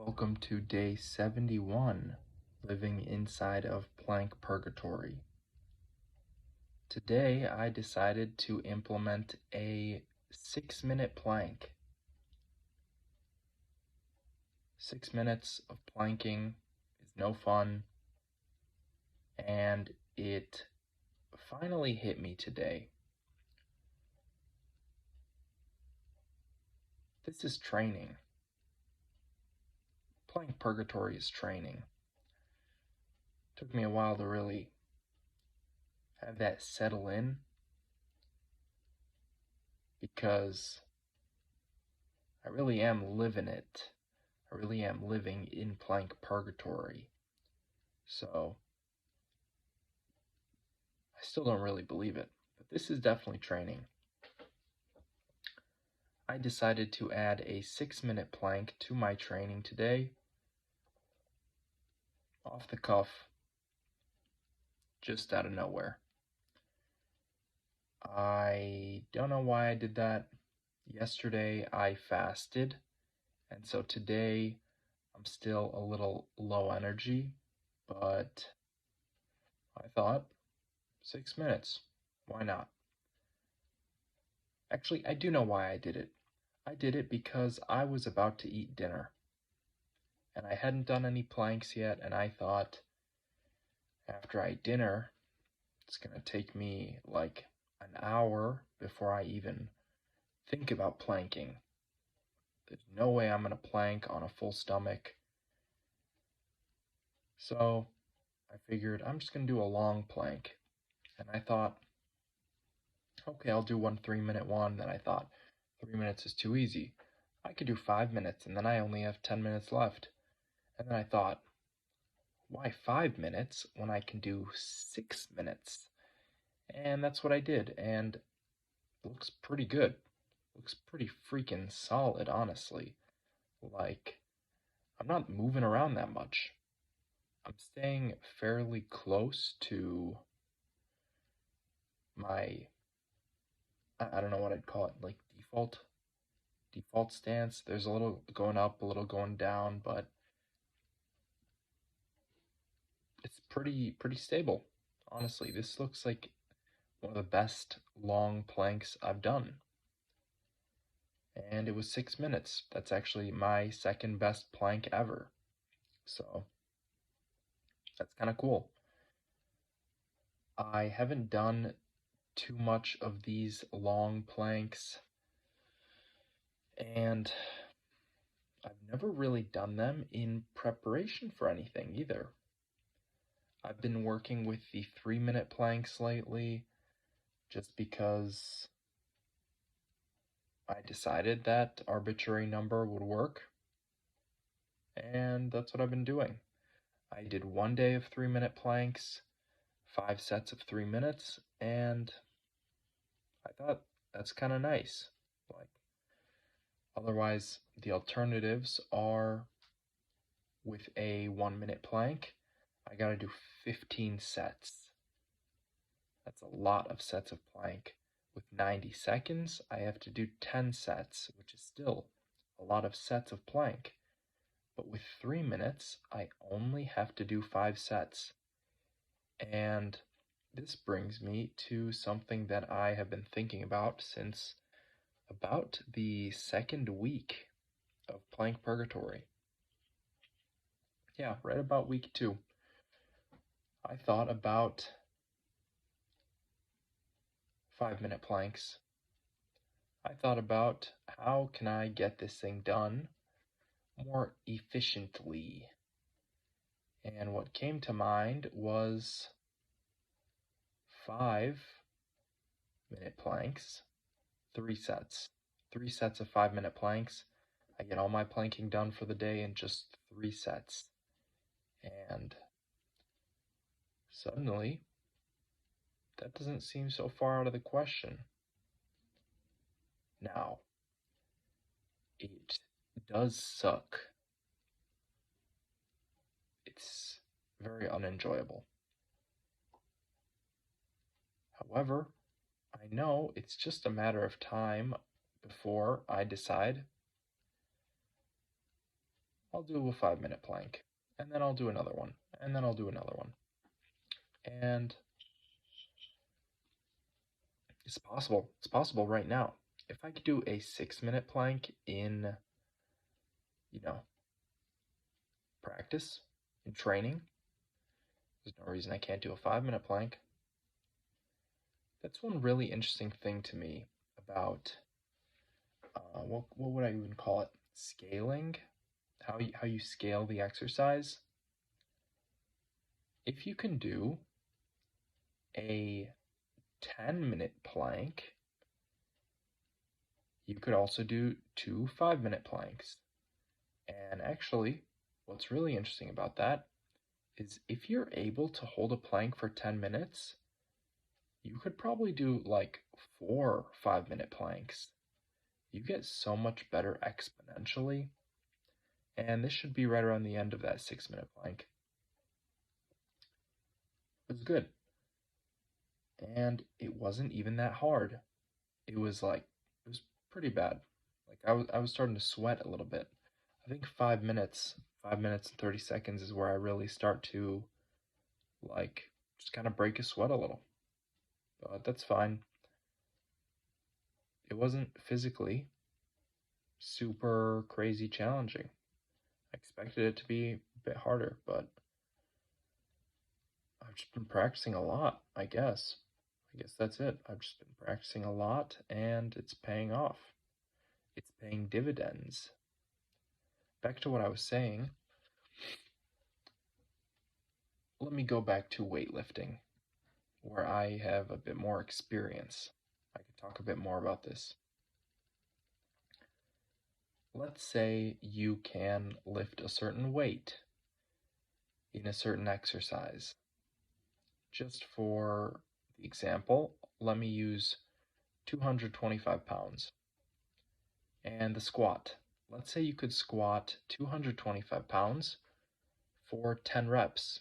Welcome to day 71, living inside of plank purgatory. Today I decided to implement a 6-minute plank. 6 minutes of planking is no fun, and it finally hit me today. This is training. Plank purgatory is training. Took me a while to really have that settle in because I really am living it. I really am living in plank purgatory. So I still don't really believe it, but this is definitely training. I decided to add a 6-minute plank to my training today, off the cuff, just out of nowhere. I don't know why I did that. Yesterday I fasted, and so today I'm still a little low energy, but I thought 6 minutes, why not? Actually, I do know why I did it. I did it because I was about to eat dinner, and I hadn't done any planks yet, and I thought after I eat dinner, it's going to take me like an hour before I even think about planking. There's no way I'm going to plank on a full stomach. So I figured I'm just going to do a long plank. And I thought, okay, I'll do one 3-minute one. Then I thought 3 minutes is too easy. I could do 5 minutes, and then I only have 10 minutes left. And then I thought, why 5 minutes when I can do 6 minutes? And that's what I did, and it looks pretty good. Looks pretty freaking solid, honestly. Like, I'm not moving around that much. I'm staying fairly close to my, I don't know what I'd call it, like default stance. There's a little going up, a little going down, but it's pretty stable. Honestly, this looks like one of the best long planks I've done. And it was 6 minutes. That's actually my second best plank ever. So that's kind of cool. I haven't done too much of these long planks, and I've never really done them in preparation for anything either. I've been working with the 3-minute planks lately just because I decided that arbitrary number would work, and that's what I've been doing. I did one day of 3-minute planks, 5 sets of 3 minutes, and I thought that's kind of nice. Like, otherwise, the alternatives are with a 1-minute plank, I gotta do 15 sets. That's a lot of sets of plank. With 90 seconds, I have to do 10 sets, which is still a lot of sets of plank. But with 3 minutes, I only have to do 5 sets. And this brings me to something that I have been thinking about since about the second week of plank purgatory. Yeah, right about week 2. I thought about 5-minute planks. I thought about how can I get this thing done more efficiently. And what came to mind was 5-minute planks, 3 sets. 3 sets of 5-minute planks. I get all my planking done for the day in just 3 sets. And suddenly, that doesn't seem so far out of the question. Now, it does suck. It's very unenjoyable. However, I know it's just a matter of time before I decide I'll do a 5-minute plank, and then I'll do another one, and then I'll do another one. And it's possible. It's possible right now. If I could do a 6-minute plank in, you know, practice, in training, there's no reason I can't do a 5-minute plank. That's one really interesting thing to me about, what would I even call it? Scaling? How you scale the exercise. If you can do a 10-minute plank, you could also do 2 5-minute planks. And actually, what's really interesting about that is if you're able to hold a plank for 10 minutes, you could probably do like 4 5-minute planks. You get so much better exponentially. And this should be right around the end of that 6-minute plank. It was good. And it wasn't even that hard. It was pretty bad. Like I was starting to sweat a little bit. I think 5 minutes and 30 seconds is where I really start to like just kind of break a sweat a little. But that's fine. It wasn't physically super crazy challenging. I expected it to be a bit harder, but I've just been practicing a lot, I guess. I guess that's it. I've just been practicing a lot and it's paying off. It's paying dividends. Back to what I was saying, let me go back to weightlifting, where I have a bit more experience. I could talk a bit more about this. Let's say you can lift a certain weight in a certain exercise. Just for the example, let me use 225 pounds. And the squat. Let's say you could squat 225 pounds for 10 reps.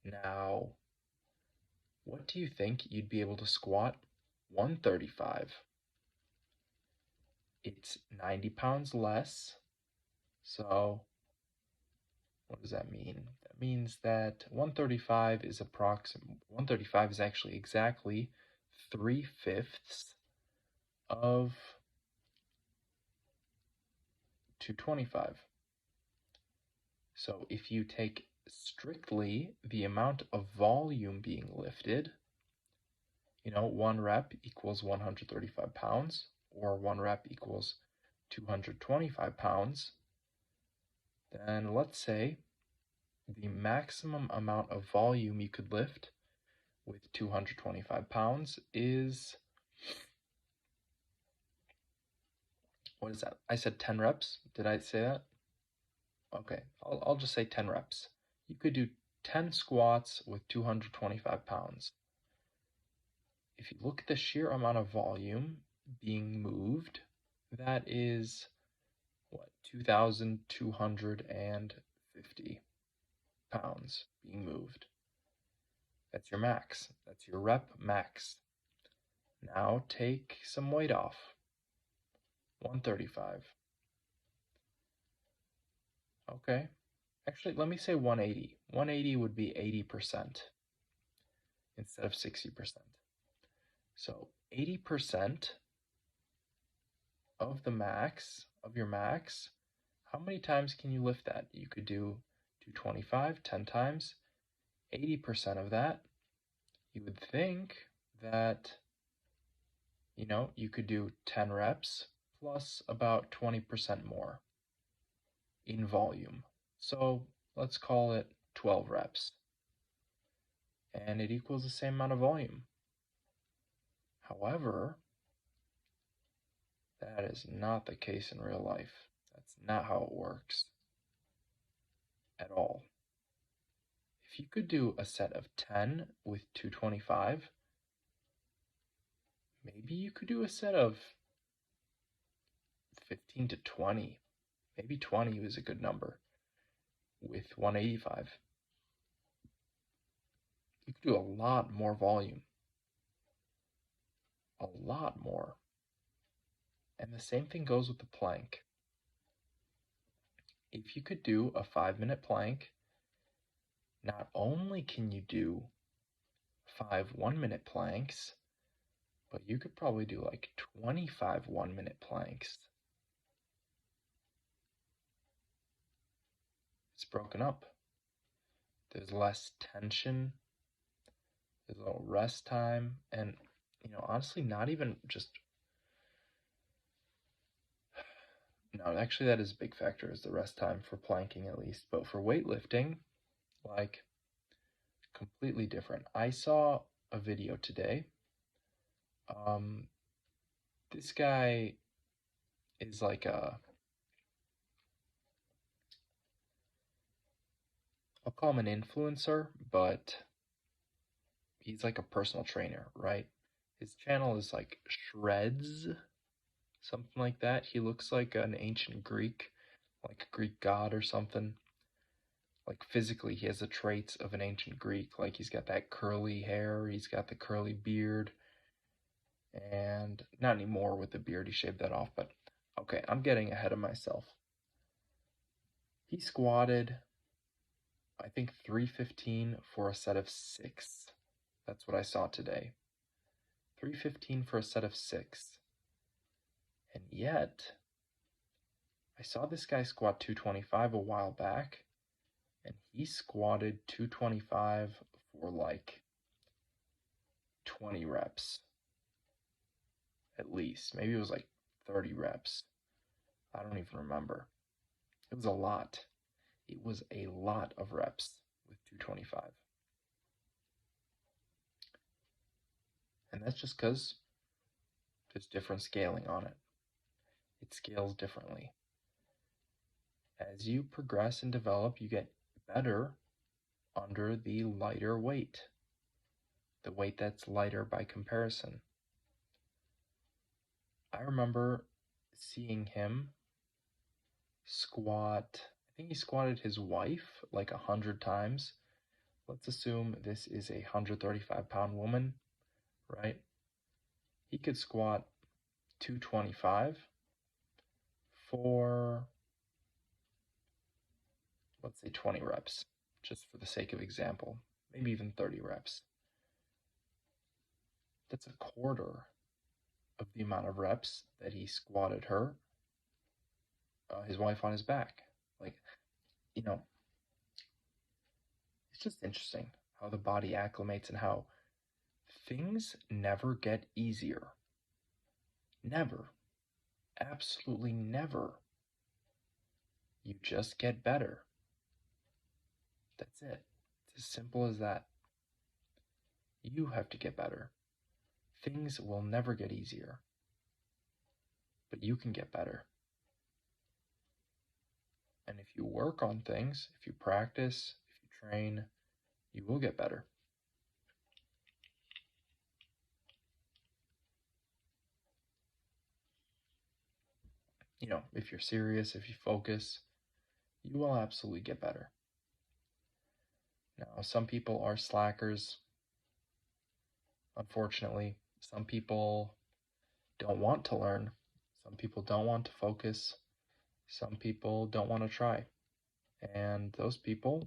Now, what do you think you'd be able to squat 135? It's 90 pounds less. So, what does that mean? That means that 135 is actually exactly 3/5 of 225. So if you take strictly the amount of volume being lifted, 1 rep equals 135 pounds, or 1 rep equals 225 pounds, then let's say the maximum amount of volume you could lift with 225 pounds is, what is that? I said 10 reps. Did I say that? Okay, I'll just say 10 reps. You could do 10 squats with 225 pounds. If you look at the sheer amount of volume being moved, that is, 2,250 pounds being moved. That's your max. That's your rep max. Now take some weight off. 135. Okay. Actually, let me say 180. 180 would be 80% instead of 60%. So 80% of your max, how many times can you lift that? You could do 225, 10 times. 80% of that, you would think that, you could do 10 reps plus about 20% more in volume. So let's call it 12 reps. And it equals the same amount of volume. However, that is not the case in real life. That's not how it works at all. If you could do a set of 10 with 225, maybe you could do a set of 15 to 20. Maybe 20 is a good number with 185. You could do a lot more volume. A lot more. And the same thing goes with the plank. if you could do a 5-minute plank, not only can you do 5 1-minute planks, but you could probably do like 25 1-minute planks. It's broken up. There's less tension, there's a little rest time, and honestly, not even just. No, actually, that is a big factor, is the rest time for planking at least. But for weightlifting, like, completely different. I saw a video today. This guy is like I'll call him an influencer, but he's like a personal trainer, right? His channel is like Shreds, something like that. He looks like an ancient Greek, like a Greek god or something. Like physically, he has the traits of an ancient Greek. Like he's got that curly hair, he's got the curly beard, and not anymore with the beard, he shaved that off, but okay, I'm getting ahead of myself. He squatted, I think 315 for a set of 6. That's what I saw today. 315 for a set of 6. And yet, I saw this guy squat 225 a while back, and he squatted 225 for like 20 reps. At least. Maybe it was like 30 reps. I don't even remember. It was a lot. It was a lot of reps with 225. And that's just because there's different scaling on it. It scales differently. As you progress and develop, you get better under the lighter weight, the weight that's lighter by comparison. I remember seeing him squat, I think he squatted his wife like 100 times. Let's assume this is a 135-pound woman, right? He could squat 225 for, let's say, 20 reps, just for the sake of example, maybe even 30 reps. That's a quarter of the amount of reps that he squatted her, his wife, on his back. Like, it's just interesting how the body acclimates and how things never get easier. Never. Absolutely never. You just get better. That's it. It's as simple as that. You have to get better. Things will never get easier. But you can get better. And if you work on things, if you practice, if you train, you will get better. If you're serious, if you focus, you will absolutely get better. Now, some people are slackers. Unfortunately, some people don't want to learn. Some people don't want to focus. Some people don't want to try. And those people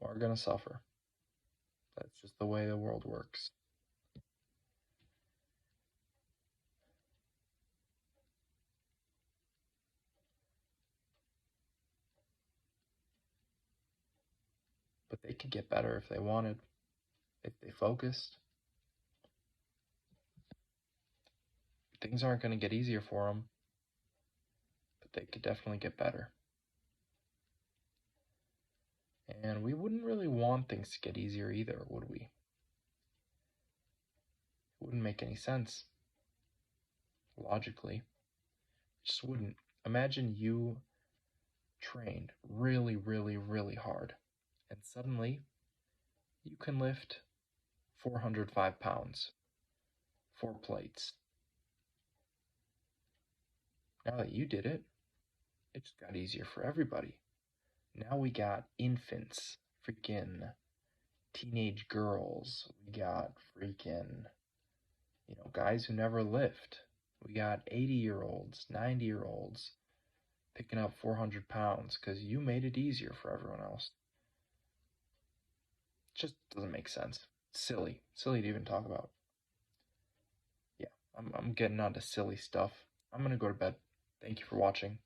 are going to suffer. That's just the way the world works. But they could get better if they wanted, if they focused. Things aren't going to get easier for them, but they could definitely get better. And we wouldn't really want things to get easier either, would we? It wouldn't make any sense. Logically. It just wouldn't. Imagine you trained really, really, really hard, and suddenly you can lift 405 pounds, 4 plates. Now that you did it, it just got easier for everybody. Now we got infants, freaking teenage girls. We got freaking, guys who never lift. We got 80-year-olds, 90-year-olds. picking up 400 pounds because you made it easier for everyone else. It just doesn't make sense. It's silly. Silly to even talk about. Yeah, I'm getting on to silly stuff. I'm gonna go to bed. Thank you for watching.